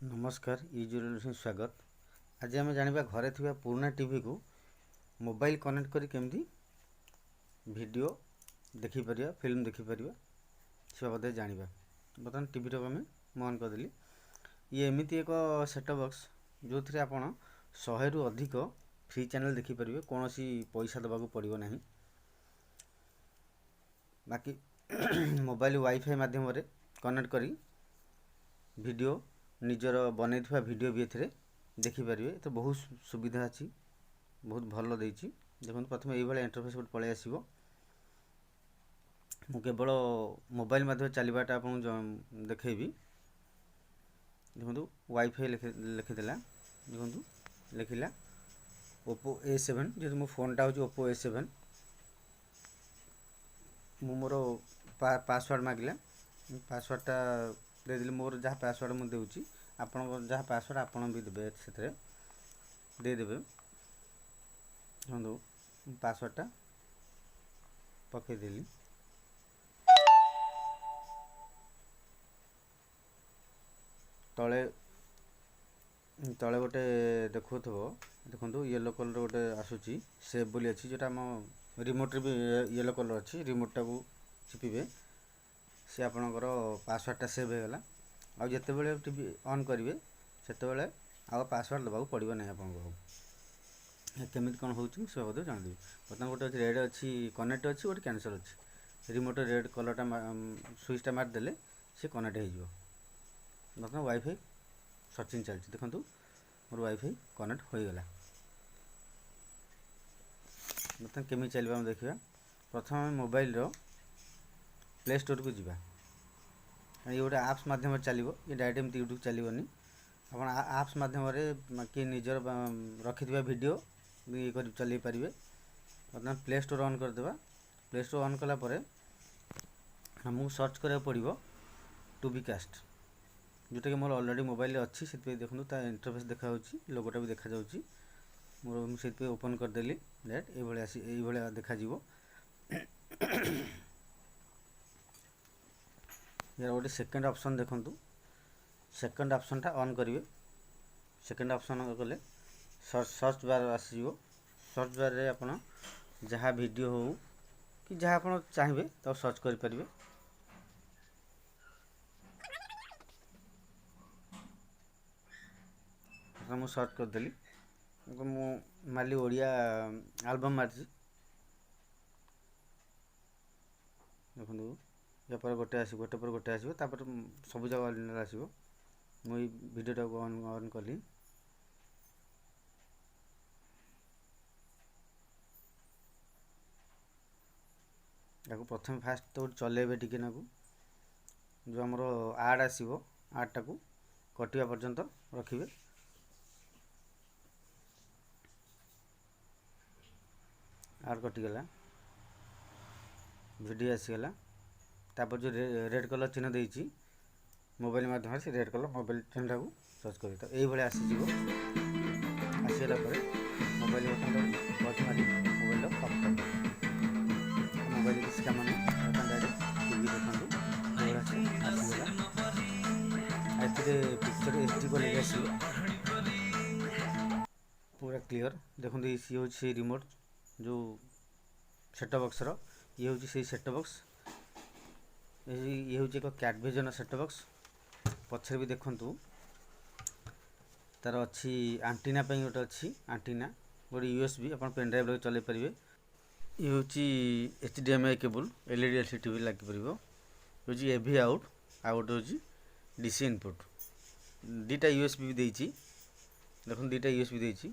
नमस्कार यूजुअल स्वागत। आज आम जाना घरे थी पुराना टीवी को मोबाइल कनेक्ट करी केमती वीडियो देखिपर फिल्म देखिपर से बाबद जाना। बर्तमान टीवी टाक आम ऑन करदेली। ये एमती एक सेटअप बॉक्स जो थी आप 100 रु अधिक फ्री चैनल देखिपर कौन पैसा देवाक पड़ो ना। बाकी मोबाइल वाईफाई माध्यम कनेक्ट करी वीडियो निजर बनई वीडियो भी ए देखिपर। तो बहुत सुविधा अच्छी, बहुत भल देती। देखो प्रथम ये इंटरफेस गोटे पलि आसो। मु केवल मोबाइल माध्यम चलवाटा आप देखी। देखो वाईफाई लिखिदेला। देखो लिखला ओप्पो A7 जो मो फोनटा हूँ ओप्पो A7। मु मोर पासवर्ड मागिला। पासवर्डटा देदेली। मोर जहाँ पासवर्ड मुझे दूसरी आपण जहाँ पासवर्ड आपड़ भी देवे से देदेवे। देखो पासवर्डटा पकईदेली। तले तले गोटे देखो देखो येलो कलर गोटे आसूची सेव बोली अच्छी जोटा आम रिमोट भी येलो कलर अच्छी। रिमोटा को चिपिबे से आपणकर पासवर्डटा सेव होगा। आउ जिते बड़े टीवी ऑन करेंगे से आउ पासवर्ड देवाक पड़ो ना। आपको केमी कौन हो बाबद जानदेवी। बर्तमान गोटे अच्छी रेड अच्छी कनेक्ट अच्छी गोटे कैंसल अच्छी। रिमोट रेड कलरटा स्विचटा मारिदेले सी कनेक्ट हो। बर्तमान वाईफाई सर्चिंग चलती। देखो मोर वाईफाई कनेक्ट हो गला। बर्तमान केमी चलवा देखा। प्रथम मोबाइल प्ले स्टोर को जीवा। ये गोटे आप्स माध्यम चलो। ये डायरेक्ट एमती यूट्यूब चलोनी। आप आप्स माध्यम कि निजर रखि वीडियो ये कर चल पारे। बर्तमान प्ले स्टोर ऑन करदे। प्ले स्टोर ऑन कलापर हमको सर्च करा पड़ो टूबी कास्ट जोटा कि मोर ऑलरेडी मोबाइल अच्छी से देखो ता इंटरफेस देखा लोगोटा भी देखा मोर मुझे ओपन करदेली। डायरेक्ट ये देखा यार गोटे सेकेंड ऑप्शन देखूँ। सेकेंड ऑप्शनटा ऑन करेंगे। सेकेंड ऑप्शन कले सर्च बार आसो। सर्च बार रे आपण जहाँ वीडियो हो कि जहाँ आप चाहिए तो सर्च करें। मुझे सर्च करदेली। मु माली ओडिया एल्बम मारी। देखो या पर गोटे आस गोटे पर गोटे आसो सब जगह आसो। मुझे वीडियोटा को ऑन कली। या प्रथम फास्ट तो चलेबे टिके नाकू जो आमर आड आसो आडटा को कटिया पर्यंत रखिए। आड कटिगला वीडियो आसीगला। तापर जो रेड कलर चिन्ह देती मोबाइल माध्यम से रेड कलर मोबाइल चिन्हटा को सर्च कर तो ये आसीज। आसला मोबाइल बटन टच मारी मोबाइल अफ कर मोबाइल किसी कम नहीं। डायरेक्ट टीवी देखते आसीगला। पिक्चर HD क्वालिटी आसो पूरा क्लियर। देखो सी हूँ से रिमोट जो सेटअप बॉक्सर ये हूँ से सेटअप बॉक्स। ये हूँ एक कैटविजन सेटअप बॉक्स। पछरे भी देखु तार अच्छी आंटीना गोटे अच्छी आंटीना गोटे USB आप पेन ड्राइव चल पारे। ये हूँ HDMI cable LED LCD TV लगिपर। हूँ AV आउट आ गोटे हूँ DC इनपुट। दुटा USB भी देती। देखो दुटा USB देती।